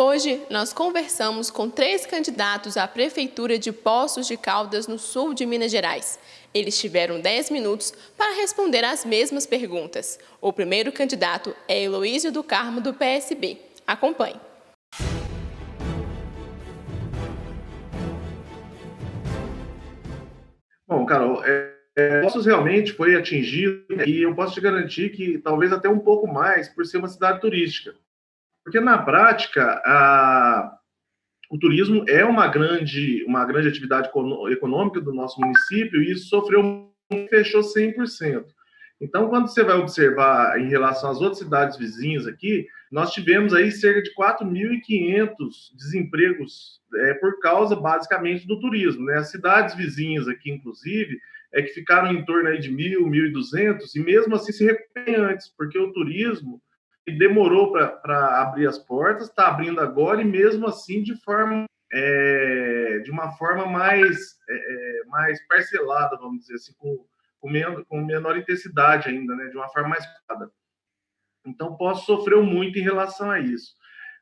Hoje, nós conversamos com 3 candidatos à Prefeitura de Poços de Caldas, no sul de Minas Gerais. Eles tiveram 10 minutos para responder as mesmas perguntas. O primeiro candidato é Heloísio do Carmo, do PSB. Acompanhe. Bom, Carol, Poços realmente foi atingido e eu posso te garantir que talvez até um pouco mais por ser uma cidade turística. Porque, na prática, o turismo é uma grande atividade econômica do nosso município e isso fechou 100%. Então, quando você vai observar em relação às outras cidades vizinhas aqui, nós tivemos aí cerca de 4.500 desempregos por causa, basicamente, do turismo. Né? As cidades vizinhas aqui, inclusive, que ficaram em torno aí de 1.000, 1.200, e mesmo assim se recuperam antes, porque o turismo demorou para abrir as portas, está abrindo agora, e mesmo assim de uma forma mais parcelada, vamos dizer assim, com menor intensidade ainda, né, de uma forma mais rápida. Então, Poços sofreu muito em relação a isso.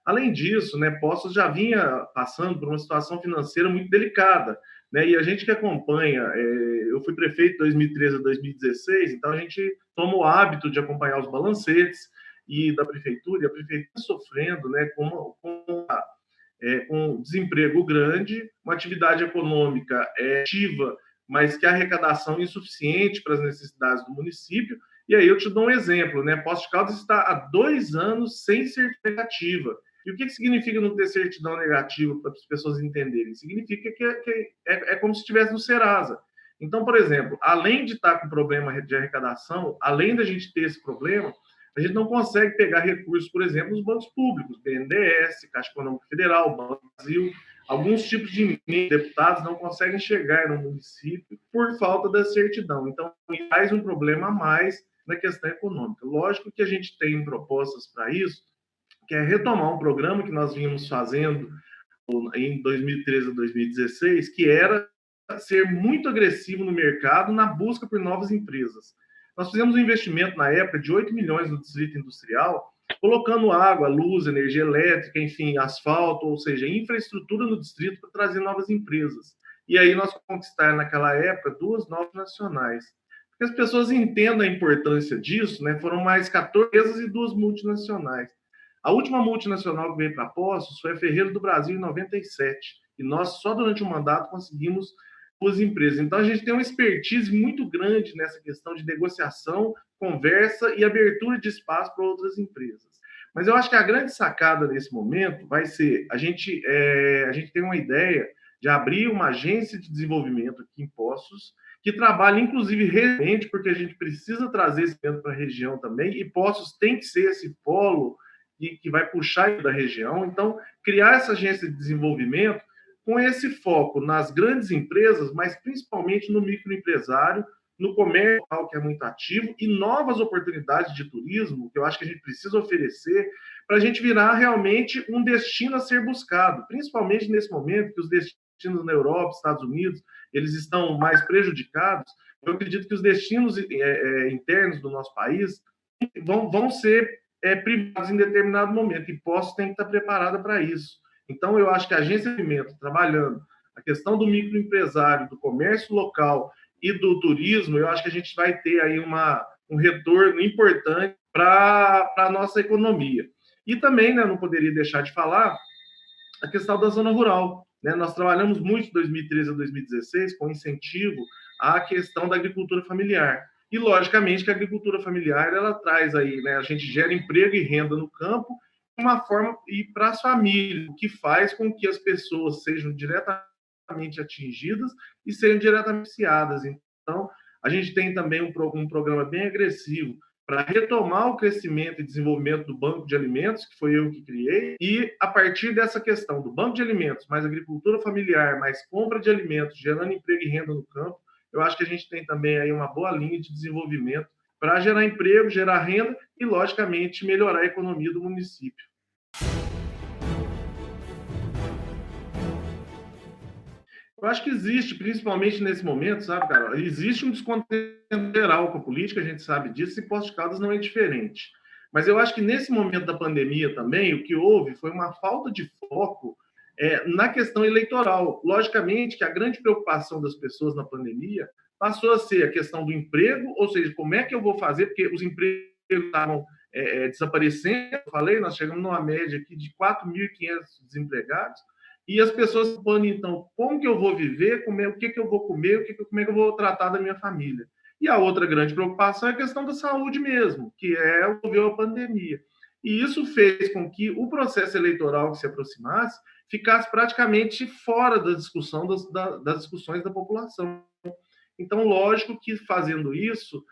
Além disso, né, Poços já vinha passando por uma situação financeira muito delicada, né, e a gente que acompanha, eu fui prefeito de 2013 a 2016, então a gente toma o hábito de acompanhar os balancetes e da prefeitura, e a prefeitura sofrendo, né, com um desemprego grande, uma atividade econômica ativa, mas que a arrecadação é insuficiente para as necessidades do município. E aí eu te dou um exemplo, né? Poços de Caldas está há 2 anos sem certidão negativa. E o que significa não ter certidão negativa, para as pessoas entenderem? Significa que é como se estivesse no Serasa. Então, por exemplo, além de estar com problema de arrecadação, além da gente ter esse problema, a gente não consegue pegar recursos, por exemplo, nos bancos públicos, BNDES, Caixa Econômica Federal, Banco do Brasil. Alguns tipos de deputados não conseguem chegar no município por falta da certidão. Então, faz um problema a mais na questão econômica. Lógico que a gente tem propostas para isso, que é retomar um programa que nós vínhamos fazendo em 2013 a 2016, que era ser muito agressivo no mercado na busca por novas empresas. Nós fizemos um investimento na época de 8 milhões no distrito industrial, colocando água, luz, energia elétrica, enfim, asfalto, ou seja, infraestrutura no distrito para trazer novas empresas. E aí nós conquistamos naquela época 2 novas nacionais. Porque as pessoas entendam a importância disso, né? Foram mais 14 empresas e 2 multinacionais. A última multinacional que veio para Poços foi a Ferreiro do Brasil, em 97. E nós, só durante o mandato, conseguimos 2 empresas. Então, a gente tem uma expertise muito grande nessa questão de negociação, conversa e abertura de espaço para outras empresas. Mas eu acho que a grande sacada nesse momento vai ser, a gente tem uma ideia de abrir uma agência de desenvolvimento aqui em Poços, que trabalha, inclusive, regionalmente, porque a gente precisa trazer esse evento para a região também, e Poços tem que ser esse polo que vai puxar da região. Então, criar essa agência de desenvolvimento com esse foco nas grandes empresas, mas principalmente no microempresário, no comércio, que é muito ativo, e novas oportunidades de turismo, que eu acho que a gente precisa oferecer, para a gente virar realmente um destino a ser buscado, principalmente nesse momento que os destinos na Europa, Estados Unidos, eles estão mais prejudicados. Eu acredito que os destinos internos do nosso país vão ser privados em determinado momento, e Poços tem que estar preparada para isso. Então, eu acho que a agência de alimento, trabalhando a questão do microempresário, do comércio local e do turismo, eu acho que a gente vai ter aí um retorno importante para a nossa economia. E também, né, não poderia deixar de falar a questão da zona rural. Né? Nós trabalhamos muito de 2013 a 2016 com incentivo à questão da agricultura familiar. E, logicamente, que a agricultura familiar ela traz aí, né, a gente gera emprego e renda no campo, uma forma e para as famílias, o que faz com que as pessoas sejam diretamente atingidas e sejam diretamente beneficiadas. Então, a gente tem também um programa bem agressivo para retomar o crescimento e desenvolvimento do banco de alimentos, que foi eu que criei, e a partir dessa questão do banco de alimentos, mais agricultura familiar, mais compra de alimentos, gerando emprego e renda no campo, eu acho que a gente tem também aí uma boa linha de desenvolvimento para gerar emprego, gerar renda e, logicamente, melhorar a economia do município. Eu acho que existe, principalmente nesse momento, sabe, cara? Existe um descontento geral com a política, a gente sabe disso, e Poços de Caldas não é diferente. Mas eu acho que nesse momento da pandemia também, o que houve foi uma falta de foco na questão eleitoral. Logicamente que a grande preocupação das pessoas na pandemia passou a ser a questão do emprego, ou seja, como é que eu vou fazer, porque os empregos estavam desaparecendo, eu falei, nós chegamos numa média aqui de 4.500 desempregados, e as pessoas falando, então, como que eu vou viver, o que eu vou comer, como é que eu vou tratar da minha família. E a outra grande preocupação é a questão da saúde mesmo, que ocorreu a pandemia. E isso fez com que o processo eleitoral que se aproximasse ficasse praticamente fora da discussão das discussões da população. Então, lógico que fazendo isso,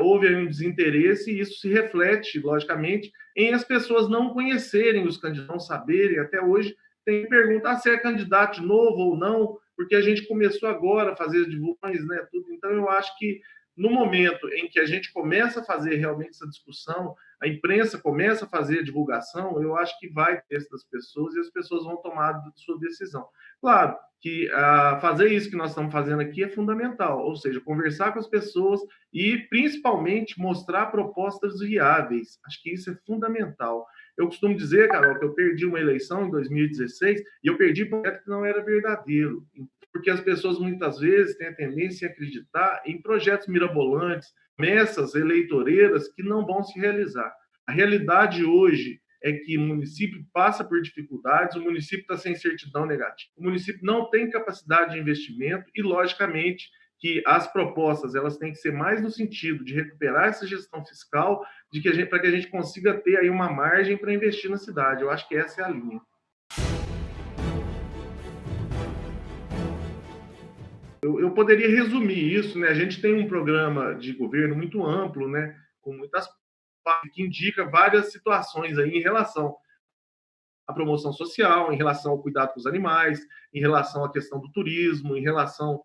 houve um desinteresse e isso se reflete, logicamente, em as pessoas não conhecerem os candidatos, não saberem. Até hoje tem que perguntar se é candidato de novo ou não, porque a gente começou agora a fazer as divulgações, né, tudo. Então, eu acho que no momento em que a gente começa a fazer realmente essa discussão, a imprensa começa a fazer a divulgação, eu acho que vai ter das pessoas e as pessoas vão tomar a sua decisão. Claro que fazer isso que nós estamos fazendo aqui é fundamental, ou seja, conversar com as pessoas e, principalmente, mostrar propostas viáveis. Acho que isso é fundamental. Eu costumo dizer, Carol, que eu perdi uma eleição em 2016 e eu perdi por um projeto que não era verdadeiro, porque as pessoas muitas vezes têm a tendência a acreditar em projetos mirabolantes, promessas eleitoreiras que não vão se realizar. A realidade hoje é que o município passa por dificuldades, o município está sem certidão negativa, o município não tem capacidade de investimento e, logicamente, que as propostas elas têm que ser mais no sentido de recuperar essa gestão fiscal, para que a gente consiga ter aí uma margem para investir na cidade. Eu acho que essa é a linha. Eu poderia resumir isso, né? A gente tem um programa de governo muito amplo, né? Com muitas partes que indica várias situações aí em relação à promoção social, em relação ao cuidado com os animais, em relação à questão do turismo, em relação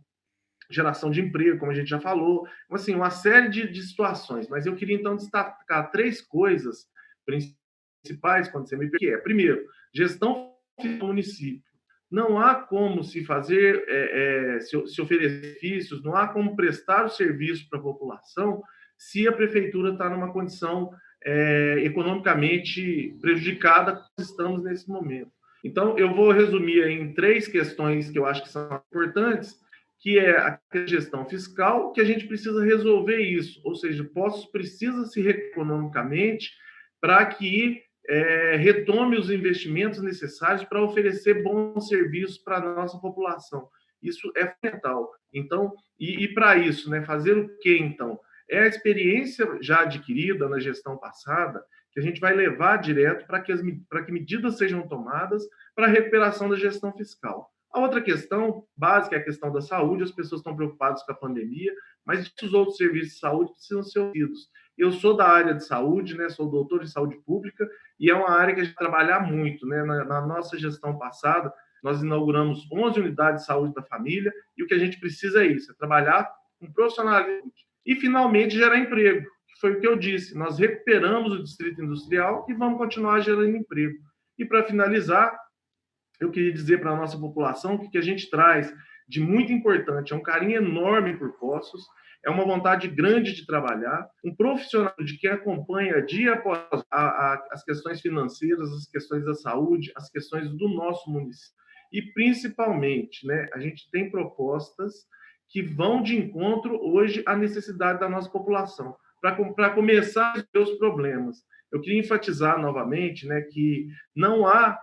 à geração de emprego, como a gente já falou, assim, uma série de situações. Mas eu queria então destacar 3 coisas principais quando você me pergunta. Primeiro, gestão do município. Não há como se fazer, se oferecer benefícios, não há como prestar o serviço para a população se a prefeitura está numa condição economicamente prejudicada, como estamos nesse momento. Então, eu vou resumir em 3 questões que eu acho que são importantes, que é a gestão fiscal, que a gente precisa resolver isso, ou seja, Poços precisa se economicamente para que retome os investimentos necessários para oferecer bons serviços para a nossa população. Isso é fundamental. Então, e para isso, né, fazer o quê, então? É a experiência já adquirida na gestão passada que a gente vai levar direto para que medidas sejam tomadas para a recuperação da gestão fiscal. A outra questão básica é a questão da saúde. As pessoas estão preocupadas com a pandemia, mas os outros serviços de saúde precisam ser ouvidos. Eu sou da área de saúde, né? Sou doutor em saúde pública e é uma área que a gente trabalha muito, né? Na nossa gestão passada, nós inauguramos 11 unidades de saúde da família e o que a gente precisa é isso, é trabalhar com profissionalismo e, finalmente, gerar emprego, que foi o que eu disse. Nós recuperamos o distrito industrial e vamos continuar gerando emprego. E, para finalizar, eu queria dizer para a nossa população que o que a gente traz de muito importante é um carinho enorme por Poços, é uma vontade grande de trabalhar, um profissional de quem acompanha dia após as questões financeiras, as questões da saúde, as questões do nosso município. E, principalmente, né, a gente tem propostas que vão de encontro hoje à necessidade da nossa população, para começar a ver os problemas. Eu queria enfatizar novamente, né, que não há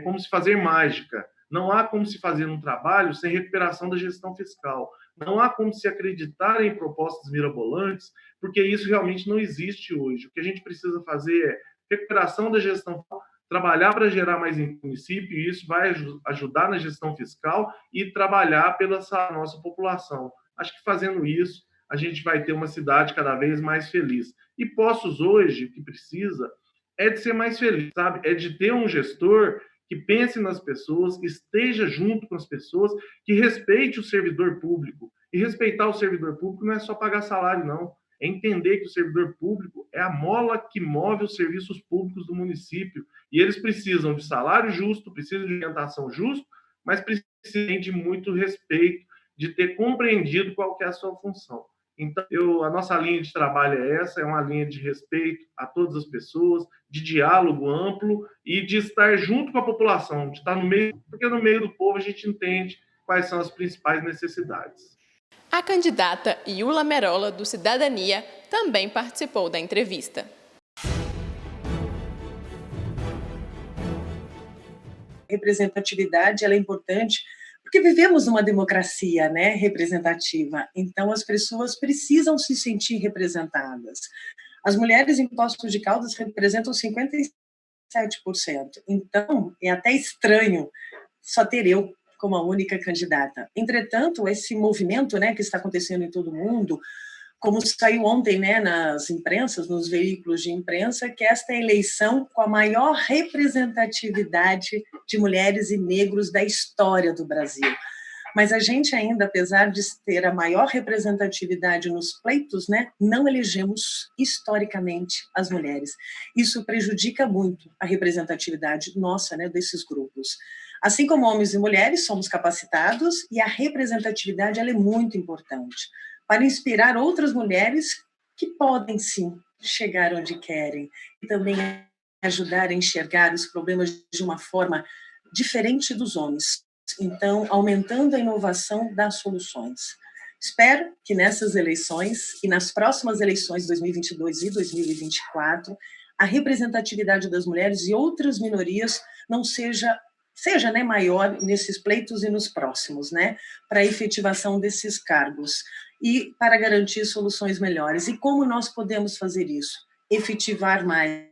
como se fazer mágica, não há como se fazer um trabalho sem recuperação da gestão fiscal, não há como se acreditar em propostas mirabolantes, porque isso realmente não existe hoje. O que a gente precisa fazer é recuperação da gestão fiscal, trabalhar para gerar mais município, e isso vai ajudar na gestão fiscal e trabalhar pela nossa população. Acho que fazendo isso, a gente vai ter uma cidade cada vez mais feliz. E Poços hoje, o que precisa é de ser mais feliz, sabe? É de ter um gestor que pense nas pessoas, que esteja junto com as pessoas, que respeite o servidor público. E respeitar o servidor público não é só pagar salário, não. É entender que o servidor público é a mola que move os serviços públicos do município. E eles precisam de salário justo, precisam de orientação justa, mas precisam de muito respeito, de ter compreendido qual que é a sua função. Então, a nossa linha de trabalho é essa, é uma linha de respeito a todas as pessoas, de diálogo amplo e de estar junto com a população, de estar no meio, porque no meio do povo a gente entende quais são as principais necessidades. A candidata Iula Merola, do Cidadania, também participou da entrevista. Representatividade ela é importante porque vivemos numa democracia, né, representativa. Então as pessoas precisam se sentir representadas. As mulheres em Poços de Caldas representam 57%. Então é até estranho só ter eu como a única candidata. Entretanto, esse movimento, né, que está acontecendo em todo o mundo, como saiu ontem, né, nas imprensas, nos veículos de imprensa, que esta é a eleição com a maior representatividade de mulheres e negros da história do Brasil. Mas a gente ainda, apesar de ter a maior representatividade nos pleitos, né, não elegemos historicamente as mulheres. Isso prejudica muito a representatividade nossa, né, desses grupos. Assim como homens e mulheres, somos capacitados e a representatividade ela é muito importante para inspirar outras mulheres que podem, sim, chegar onde querem e também ajudar a enxergar os problemas de uma forma diferente dos homens. Então, aumentando a inovação das soluções. Espero que nessas eleições e nas próximas eleições de 2022 e 2024, a representatividade das mulheres e outras minorias não seja né, maior nesses pleitos e nos próximos, né, para a efetivação desses cargos e para garantir soluções melhores. E como nós podemos fazer isso? Efetivar mais,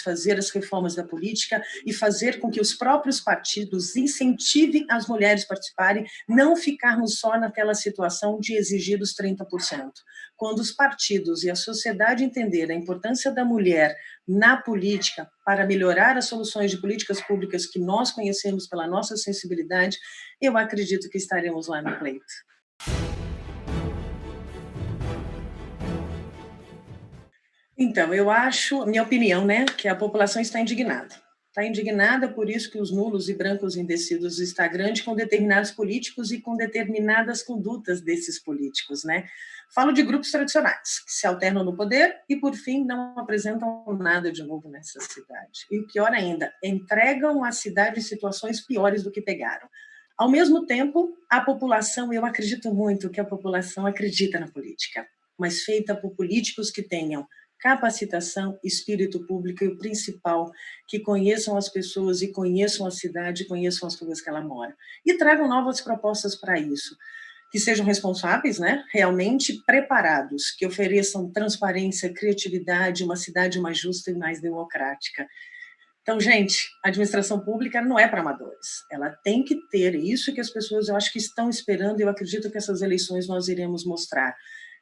fazer as reformas da política e fazer com que os próprios partidos incentivem as mulheres a participarem, não ficarmos só naquela situação de exigir os 30%. Quando os partidos e a sociedade entenderem a importância da mulher na política para melhorar as soluções de políticas públicas que nós conhecemos pela nossa sensibilidade, eu acredito que estaremos lá no pleito. Então, eu acho, minha opinião, né, que a população está indignada. Está indignada por isso que os nulos e brancos indecisos está grande com determinados políticos e com determinadas condutas desses políticos, né? Falo de grupos tradicionais, que se alternam no poder e, por fim, não apresentam nada de novo nessa cidade. E o pior ainda, entregam a cidade em situações piores do que pegaram. Ao mesmo tempo, a população, eu acredito muito que a população acredita na política, mas feita por políticos que tenham capacitação, espírito público e o principal, que conheçam as pessoas e conheçam a cidade, conheçam as ruas que ela mora. E tragam novas propostas para isso, que sejam responsáveis, né, realmente preparados, que ofereçam transparência, criatividade, uma cidade mais justa e mais democrática. Então, gente, a administração pública não é para amadores. Ela tem que ter isso que as pessoas, eu acho que estão esperando, e eu acredito que essas eleições nós iremos mostrar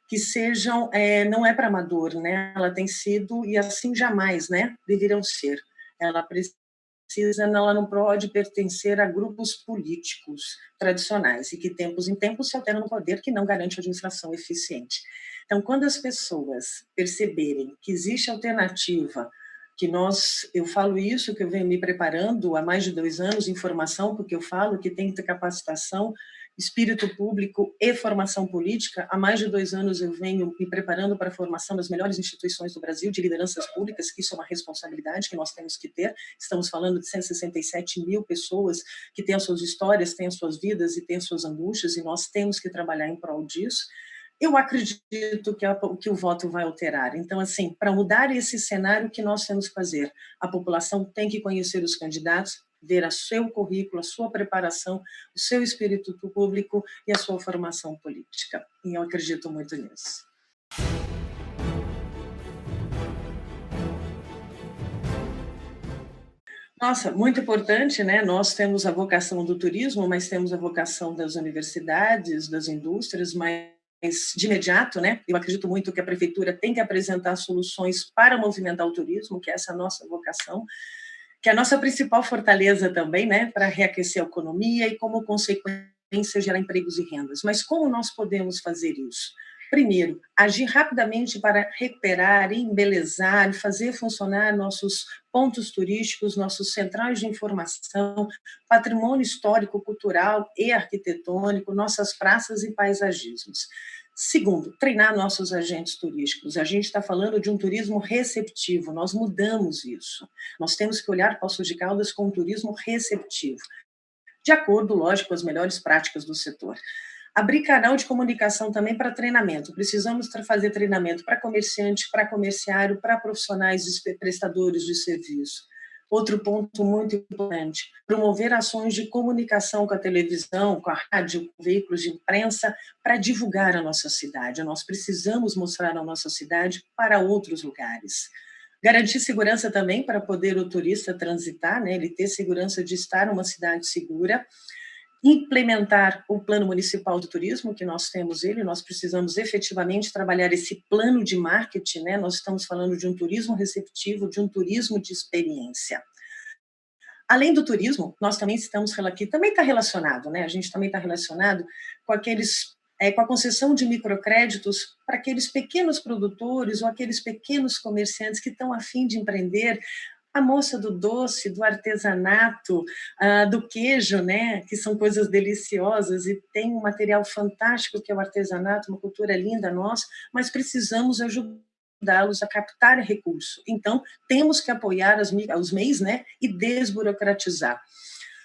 que sejam, não é para amador, né? Ela tem sido, e assim jamais, né? Deverão ser. Ela precisa, ela não pode pertencer a grupos políticos tradicionais, e que tempos em tempos se alternam no poder, que não garante a administração eficiente. Então, quando as pessoas perceberem que existe alternativa, eu falo isso, que eu venho me preparando há mais de 2 anos em formação, porque eu falo que tem que ter capacitação, espírito público e formação política. Há mais de 2 anos eu venho me preparando para a formação das melhores instituições do Brasil, de lideranças públicas, que isso é uma responsabilidade que nós temos que ter. Estamos falando de 167 mil pessoas que têm as suas histórias, têm as suas vidas e têm as suas angústias, e nós temos que trabalhar em prol disso. Eu acredito que o voto vai alterar. Então, assim, para mudar esse cenário, o que nós temos que fazer? A população tem que conhecer os candidatos, ver o seu currículo, a sua preparação, o seu espírito público e a sua formação política. E eu acredito muito nisso. Nossa, muito importante, né? Nós temos a vocação do turismo, mas temos a vocação das universidades, das indústrias, mas de imediato, né? Eu acredito muito que a prefeitura tem que apresentar soluções para movimentar o turismo, que essa é a nossa vocação, que é a nossa principal fortaleza também, né? Para reaquecer a economia e, como consequência, gerar empregos e rendas. Mas como nós podemos fazer isso? Primeiro, agir rapidamente para recuperar, embelezar, fazer funcionar nossos pontos turísticos, nossos centrais de informação, patrimônio histórico, cultural e arquitetônico, nossas praças e paisagismos. Segundo, treinar nossos agentes turísticos. A gente está falando de um turismo receptivo, nós mudamos isso. Nós temos que olhar Poços de Caldas com um turismo receptivo, de acordo, lógico, com as melhores práticas do setor. Abrir canal de comunicação também para treinamento. Precisamos fazer treinamento para comerciante, para comerciário, para profissionais prestadores de serviço. Outro ponto muito importante, promover ações de comunicação com a televisão, com a rádio, com veículos de imprensa, para divulgar a nossa cidade. Nós precisamos mostrar a nossa cidade para outros lugares. Garantir segurança também para poder o turista transitar, né? Ele ter segurança de estar numa cidade segura. Implementar o plano municipal do turismo, que nós temos nós precisamos efetivamente trabalhar esse plano de marketing, né? Nós estamos falando de um turismo receptivo, de um turismo de experiência. Além do turismo, nós também estamos aqui, também está relacionado, né? A gente também está relacionado com com a concessão de microcréditos para aqueles pequenos produtores ou aqueles pequenos comerciantes que estão a fim de empreender. A moça do doce, do artesanato, do queijo, né, que são coisas deliciosas e tem um material fantástico que é o artesanato, uma cultura linda nossa, mas precisamos ajudá-los a captar recurso. Então, temos que apoiar os MEIs, né, e desburocratizar.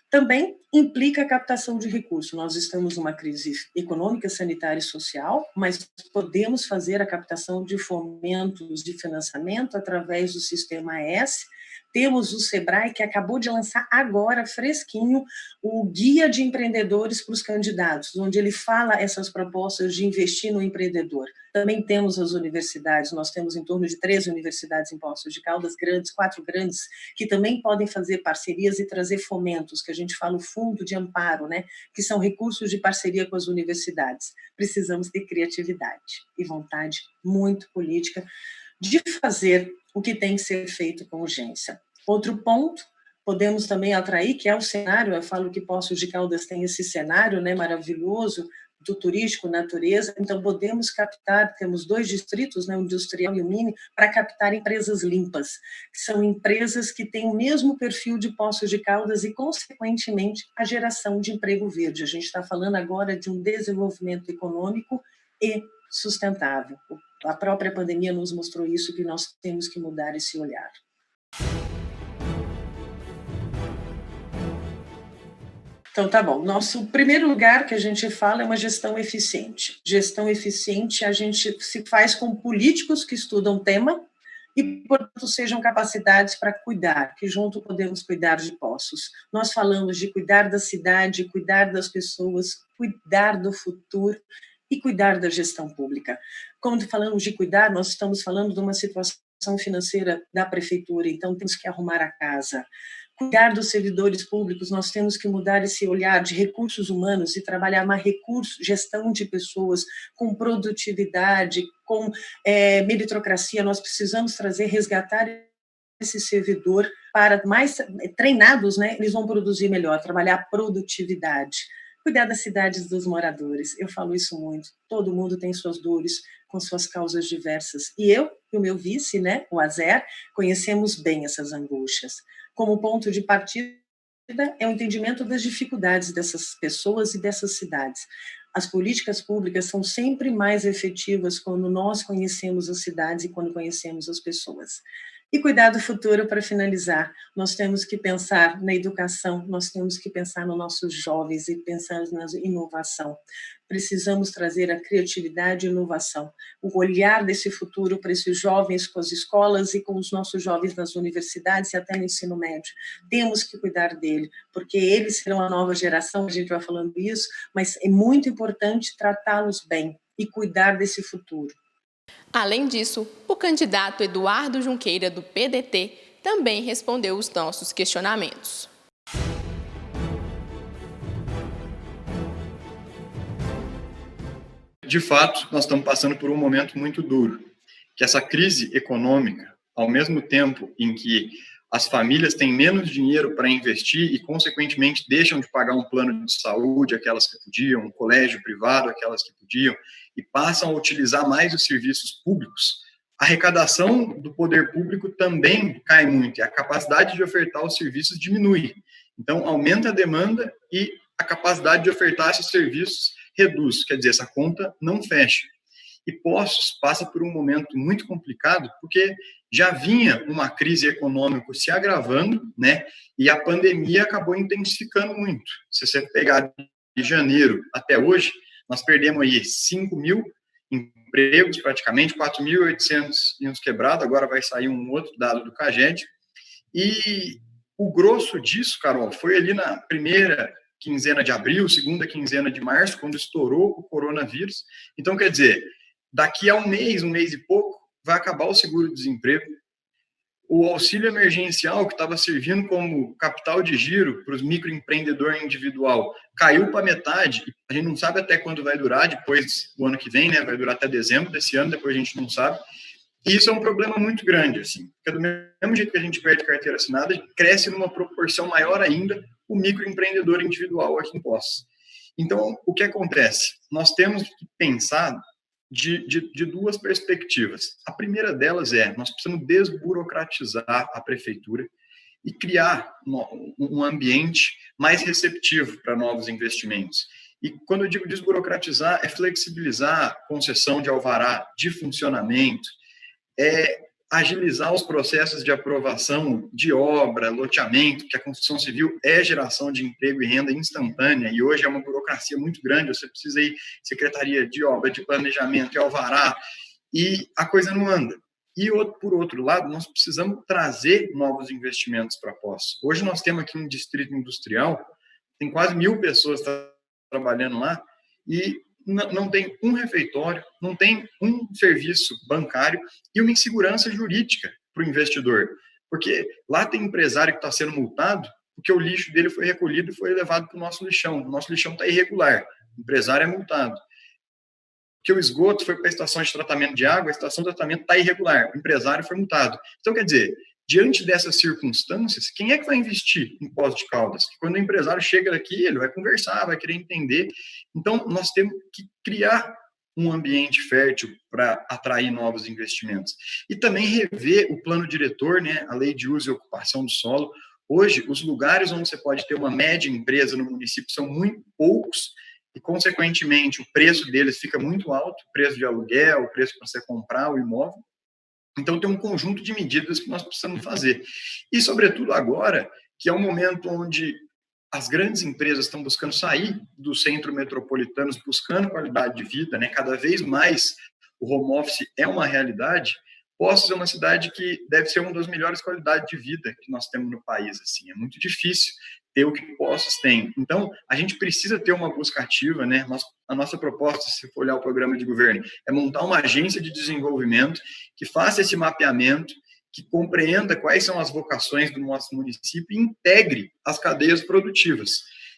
Também implica a captação de recursos. Nós estamos numa crise econômica, sanitária e social, mas podemos fazer a captação de fomentos de financiamento através do Sistema S. Temos o Sebrae, que acabou de lançar agora, fresquinho, o Guia de Empreendedores para os Candidatos, onde ele fala essas propostas de investir no empreendedor. Também temos as universidades, nós temos em torno de 13 universidades em Poços de Caldas, 4 grandes, que também podem fazer parcerias e trazer fomentos, que a gente fala o fundo de amparo, né, que são recursos de parceria com as universidades. Precisamos ter criatividade e vontade muito política de fazer o que tem que ser feito com urgência. Outro ponto, podemos também atrair, que é o cenário, eu falo que Poços de Caldas tem esse cenário, né, maravilhoso, do turístico, natureza, então podemos captar, temos 2 distritos, né, o industrial e o mini, para captar empresas limpas, que são empresas que têm o mesmo perfil de Poços de Caldas e, consequentemente, a geração de emprego verde. A gente está falando agora de um desenvolvimento econômico e sustentável. A própria pandemia nos mostrou isso, que nós temos que mudar esse olhar. Então, tá bom. Nosso primeiro lugar que a gente fala é uma gestão eficiente. Gestão eficiente a gente se faz com políticos que estudam o tema e, portanto, sejam capacidades para cuidar, que junto podemos cuidar de Poços. Nós falamos de cuidar da cidade, cuidar das pessoas, cuidar do futuro e cuidar da gestão pública. Quando falamos de cuidar, nós estamos falando de uma situação financeira da prefeitura, então temos que arrumar a casa. Cuidar dos servidores públicos, nós temos que mudar esse olhar de recursos humanos e trabalhar mais gestão de pessoas com produtividade, com meritocracia. Nós precisamos resgatar esse servidor para mais treinados, né? Eles vão produzir melhor, trabalhar a produtividade. Cuidar das cidades dos moradores, eu falo isso muito, todo mundo tem suas dores, com suas causas diversas, e eu e o meu vice, né, o Azer, conhecemos bem essas angústias. Como ponto de partida é o entendimento das dificuldades dessas pessoas e dessas cidades. As políticas públicas são sempre mais efetivas quando nós conhecemos as cidades e quando conhecemos as pessoas. E cuidar do futuro, para finalizar, nós temos que pensar na educação, nós temos que pensar nos nossos jovens e pensar na inovação. Precisamos trazer a criatividade e inovação, o olhar desse futuro para esses jovens com as escolas e com os nossos jovens nas universidades e até no ensino médio. Temos que cuidar dele, porque eles serão a nova geração, a gente vai falando isso, mas é muito importante tratá-los bem e cuidar desse futuro. Além disso, o candidato Eduardo Junqueira, do PDT, também respondeu os nossos questionamentos. De fato, nós estamos passando por um momento muito duro, que essa crise econômica, ao mesmo tempo em que as famílias têm menos dinheiro para investir e, consequentemente, deixam de pagar um plano de saúde, aquelas que podiam, um colégio privado, aquelas que podiam, e passam a utilizar mais os serviços públicos, a arrecadação do poder público também cai muito, e a capacidade de ofertar os serviços diminui. Então, aumenta a demanda e a capacidade de ofertar esses serviços reduz, quer dizer, essa conta não fecha. E Poços passa por um momento muito complicado, porque já vinha uma crise econômica se agravando, né? E a pandemia acabou intensificando muito. Se você pegar de janeiro até hoje, nós perdemos aí 5 mil empregos, praticamente 4.800 e uns quebrados. Agora vai sair um outro dado do CAGED. E o grosso disso, Carol, foi ali na primeira quinzena de abril, segunda quinzena de março, quando estourou o coronavírus. Então, quer dizer, daqui a um mês e pouco, vai acabar o seguro-desemprego. O auxílio emergencial, que estava servindo como capital de giro para os microempreendedores individual, caiu para metade. A gente não sabe até quando vai durar, depois do ano que vem, né? Vai durar até dezembro desse ano, depois a gente não sabe. E isso é um problema muito grande, assim, porque do mesmo jeito que a gente perde carteira assinada, cresce numa proporção maior ainda o microempreendedor individual aqui em Poços. Então, o que acontece? Nós temos que pensar de duas perspectivas. A primeira delas nós precisamos desburocratizar a prefeitura e criar um ambiente mais receptivo para novos investimentos. E quando eu digo desburocratizar, é flexibilizar a concessão de alvará de funcionamento, agilizar os processos de aprovação de obra, loteamento, que a construção civil é geração de emprego e renda instantânea, e hoje é uma burocracia muito grande, você precisa ir secretaria de obra, de planejamento e alvará, e a coisa não anda. E, por outro lado, nós precisamos trazer novos investimentos para Poços. Hoje nós temos aqui um distrito industrial, tem quase 1.000 pessoas trabalhando lá, e não tem um refeitório, não tem um serviço bancário e uma insegurança jurídica para o investidor. Porque lá tem empresário que está sendo multado porque o lixo dele foi recolhido e foi levado para o nosso lixão. O nosso lixão está irregular, o empresário é multado. Porque o esgoto foi para a estação de tratamento de água, a estação de tratamento está irregular, o empresário foi multado. Então, quer dizer, diante dessas circunstâncias, quem é que vai investir em Poços de Caldas? Quando o empresário chega aqui, ele vai conversar, vai querer entender. Então, nós temos que criar um ambiente fértil para atrair novos investimentos. E também rever o plano diretor, né, a lei de uso e ocupação do solo. Hoje, os lugares onde você pode ter uma média empresa no município são muito poucos e, consequentemente, o preço deles fica muito alto, o preço de aluguel, o preço para você comprar o imóvel. Então, tem um conjunto de medidas que nós precisamos fazer. E, sobretudo, agora, que é um momento onde as grandes empresas estão buscando sair do centro metropolitano, buscando qualidade de vida, né? Cada vez mais o home office é uma realidade. Poços é uma cidade que deve ser uma das melhores qualidades de vida que nós temos no país. Assim. É muito difícil ter o que Poços tem. Então, a gente precisa ter uma busca ativa, né? A nossa proposta, se for olhar o programa de governo, é montar uma agência de desenvolvimento que faça esse mapeamento, que compreenda quais são as vocações do nosso município e integre as cadeias produtivas.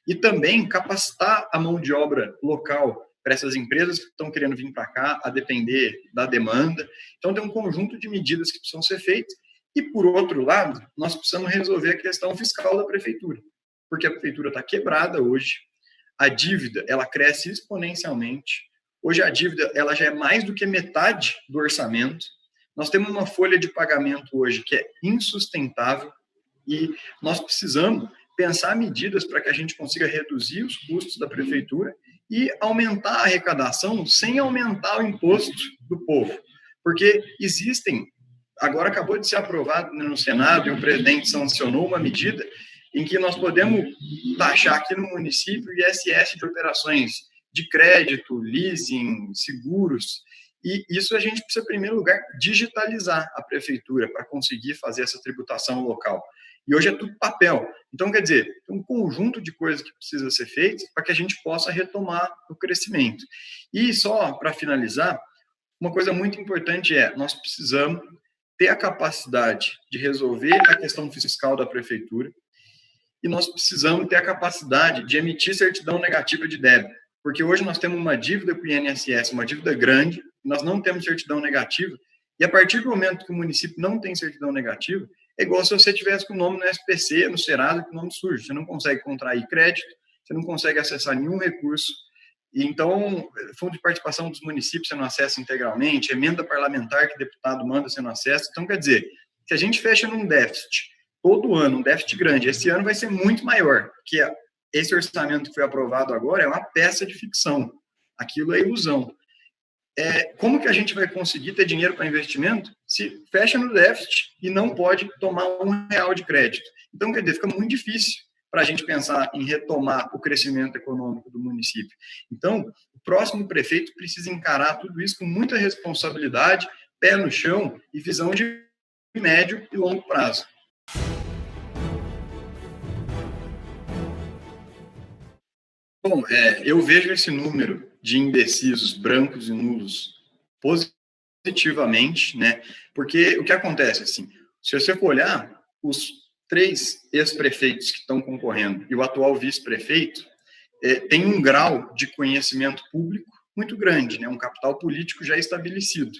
E também capacitar a mão de obra local para essas empresas que estão querendo vir para cá, a depender da demanda. Então, tem um conjunto de medidas que precisam ser feitas. E, por outro lado, nós precisamos resolver a questão fiscal da prefeitura, porque a prefeitura está quebrada hoje, a dívida ela cresce exponencialmente. Hoje a dívida ela já é mais do que metade do orçamento. Nós temos uma folha de pagamento hoje que é insustentável e nós precisamos pensar medidas para que a gente consiga reduzir os custos da prefeitura e aumentar a arrecadação sem aumentar o imposto do povo. Porque agora acabou de ser aprovado no Senado e o presidente sancionou uma medida em que nós podemos taxar aqui no município o ISS de operações de crédito, leasing, seguros, e isso a gente precisa, em primeiro lugar, digitalizar a prefeitura para conseguir fazer essa tributação local. E hoje é tudo papel. Então, quer dizer, tem um conjunto de coisas que precisa ser feitas para que a gente possa retomar o crescimento. E só para finalizar, uma coisa muito importante nós precisamos ter a capacidade de resolver a questão fiscal da prefeitura, e nós precisamos ter a capacidade de emitir certidão negativa de débito, porque hoje nós temos uma dívida com o INSS, uma dívida grande, nós não temos certidão negativa, e a partir do momento que o município não tem certidão negativa, é igual se você tivesse com o nome no SPC, no Serasa, com o nome sujo, você não consegue contrair crédito, você não consegue acessar nenhum recurso, e então, fundo de participação dos municípios você não acessa integralmente, emenda parlamentar que o deputado manda você não acessa, então quer dizer, se a gente fecha num déficit, todo ano, um déficit grande. Esse ano vai ser muito maior, porque esse orçamento que foi aprovado agora é uma peça de ficção. Aquilo é ilusão. como que a gente vai conseguir ter dinheiro para investimento se fecha no déficit e não pode tomar R$1 de crédito? Então, quer dizer, fica muito difícil para a gente pensar em retomar o crescimento econômico do município. Então, o próximo prefeito precisa encarar tudo isso com muita responsabilidade, pé no chão e visão de médio e longo prazo. Bom, eu vejo esse número de indecisos, brancos e nulos positivamente, né? Porque o que acontece, assim, se você for olhar, os 3 ex-prefeitos que estão concorrendo e o atual vice-prefeito tem um grau de conhecimento público muito grande, né? Um capital político já estabelecido.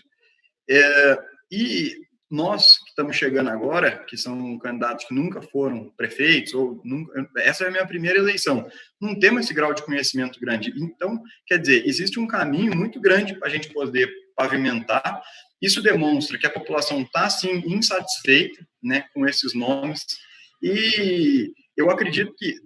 E nós que estamos chegando agora, que são candidatos que nunca foram prefeitos, ou nunca, essa é a minha primeira eleição, não temos esse grau de conhecimento grande. Então, quer dizer, existe um caminho muito grande para a gente poder pavimentar. Isso demonstra que a população está, sim, insatisfeita, né, com esses nomes, e eu acredito que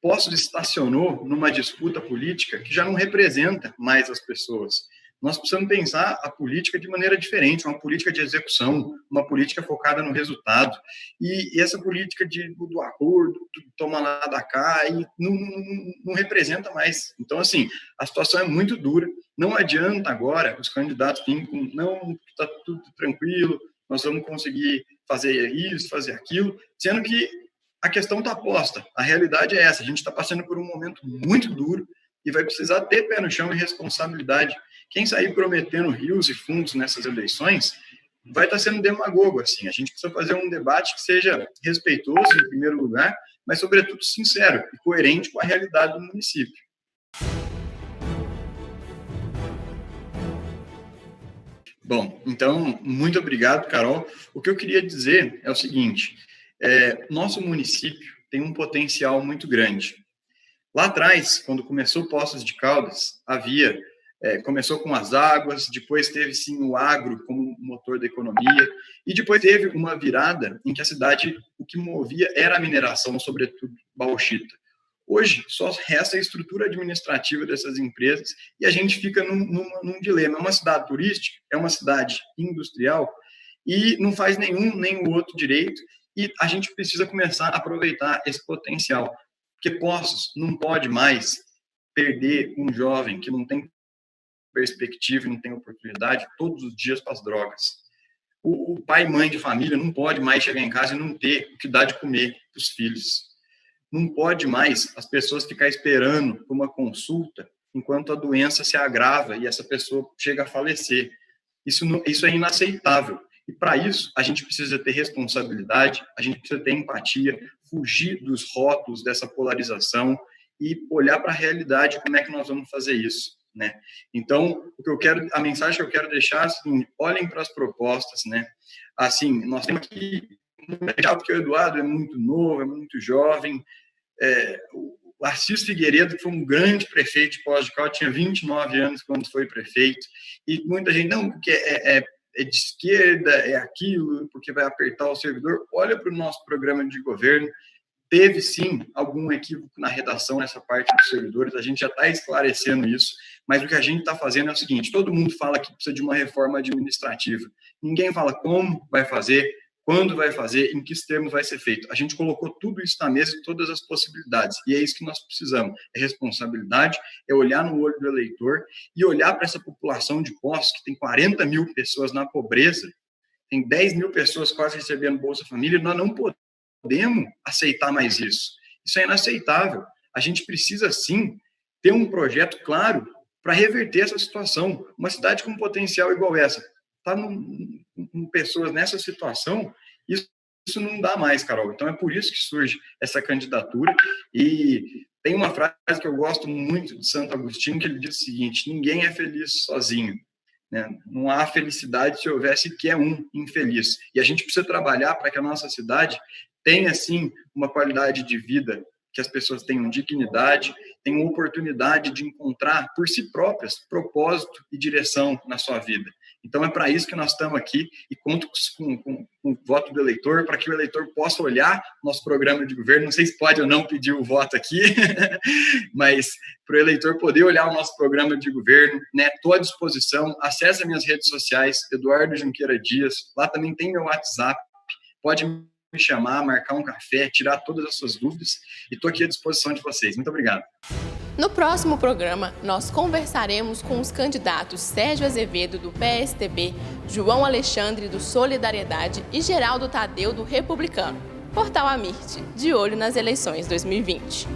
Poços estacionou numa disputa política que já não representa mais as pessoas. Nós precisamos pensar a política de maneira diferente, uma política de execução, uma política focada no resultado. E essa política do acordo, do toma lá da cá, e não representa mais. Então, assim, a situação é muito dura. Não adianta agora os candidatos virem com, não, está tudo tranquilo, nós vamos conseguir fazer isso, fazer aquilo, sendo que a questão está posta. A realidade é essa. A gente está passando por um momento muito duro e vai precisar ter pé no chão e responsabilidade. Quem sair prometendo rios e fundos nessas eleições vai estar sendo demagogo, assim. A gente precisa fazer um debate que seja respeitoso, em primeiro lugar, mas, sobretudo, sincero e coerente com a realidade do município. Bom, então, muito obrigado, Carol. O que eu queria dizer é o seguinte, nosso município tem um potencial muito grande. Lá atrás, quando começou Poços de Caldas, começou com as águas, depois teve, sim, o agro como motor da economia, e depois teve uma virada em que a cidade, o que movia era a mineração, sobretudo bauxita. Hoje, só resta a estrutura administrativa dessas empresas e a gente fica num dilema. É uma cidade turística, é uma cidade industrial e não faz nenhum nem o outro direito, e a gente precisa começar a aproveitar esse potencial, porque Poços não pode mais perder um jovem que não tem perspectiva e não tem oportunidade todos os dias para as drogas. O pai e mãe de família não pode mais chegar em casa e não ter o que dar de comer para os filhos. Não pode mais as pessoas ficar esperando por uma consulta enquanto a doença se agrava e essa pessoa chega a falecer. Isso é inaceitável. E, para isso, a gente precisa ter responsabilidade, a gente precisa ter empatia, fugir dos rótulos dessa polarização e olhar para a realidade, como é que nós vamos fazer isso, né? Então, a mensagem que eu quero deixar é assim, olhem para as propostas, né? Assim, nós temos que, porque o Eduardo é muito novo, é muito jovem, o Assis Figueiredo, que foi um grande prefeito de Poços de Caldas, tinha 29 anos quando foi prefeito, e muita gente, não, porque é de esquerda, é aquilo, porque vai apertar o servidor. Olha para o nosso programa de governo, teve sim algum equívoco na redação nessa parte dos servidores, a gente já está esclarecendo isso, mas o que a gente está fazendo é o seguinte, todo mundo fala que precisa de uma reforma administrativa, ninguém fala como vai fazer, quando vai fazer, em que termos vai ser feito. A gente colocou tudo isso na mesa, todas as possibilidades, e é isso que nós precisamos, é responsabilidade, é olhar no olho do eleitor e olhar para essa população de Poços, que tem 40 mil pessoas na pobreza, tem 10 mil pessoas quase recebendo Bolsa Família, nós não podemos aceitar mais isso. Isso é inaceitável. A gente precisa, sim, ter um projeto claro para reverter essa situação. Uma cidade com potencial igual essa, está com pessoas nessa situação, isso não dá mais, Carol. Então, é por isso que surge essa candidatura. E tem uma frase que eu gosto muito de Santo Agostinho, que ele diz o seguinte, ninguém é feliz sozinho, né? Não há felicidade se houver sequer um infeliz. E a gente precisa trabalhar para que a nossa cidade tenha, sim, uma qualidade de vida, que as pessoas tenham dignidade, tenham oportunidade de encontrar por si próprias propósito e direção na sua vida. Então, é para isso que nós estamos aqui e conto com o voto do eleitor, para que o eleitor possa olhar nosso programa de governo. Não sei se pode ou não pedir o voto aqui, mas para o eleitor poder olhar o nosso programa de governo, né? Estou à disposição. Acesse as minhas redes sociais, Eduardo Junqueira Dias. Lá também tem meu WhatsApp. Pode me chamar, marcar um café, tirar todas as suas dúvidas. E estou aqui à disposição de vocês. Muito obrigado. No próximo programa, nós conversaremos com os candidatos Sérgio Azevedo, do PSTB, João Alexandre, do Solidariedade e Geraldo Tadeu, do Republicano. Portal Amirte, de olho nas eleições 2020.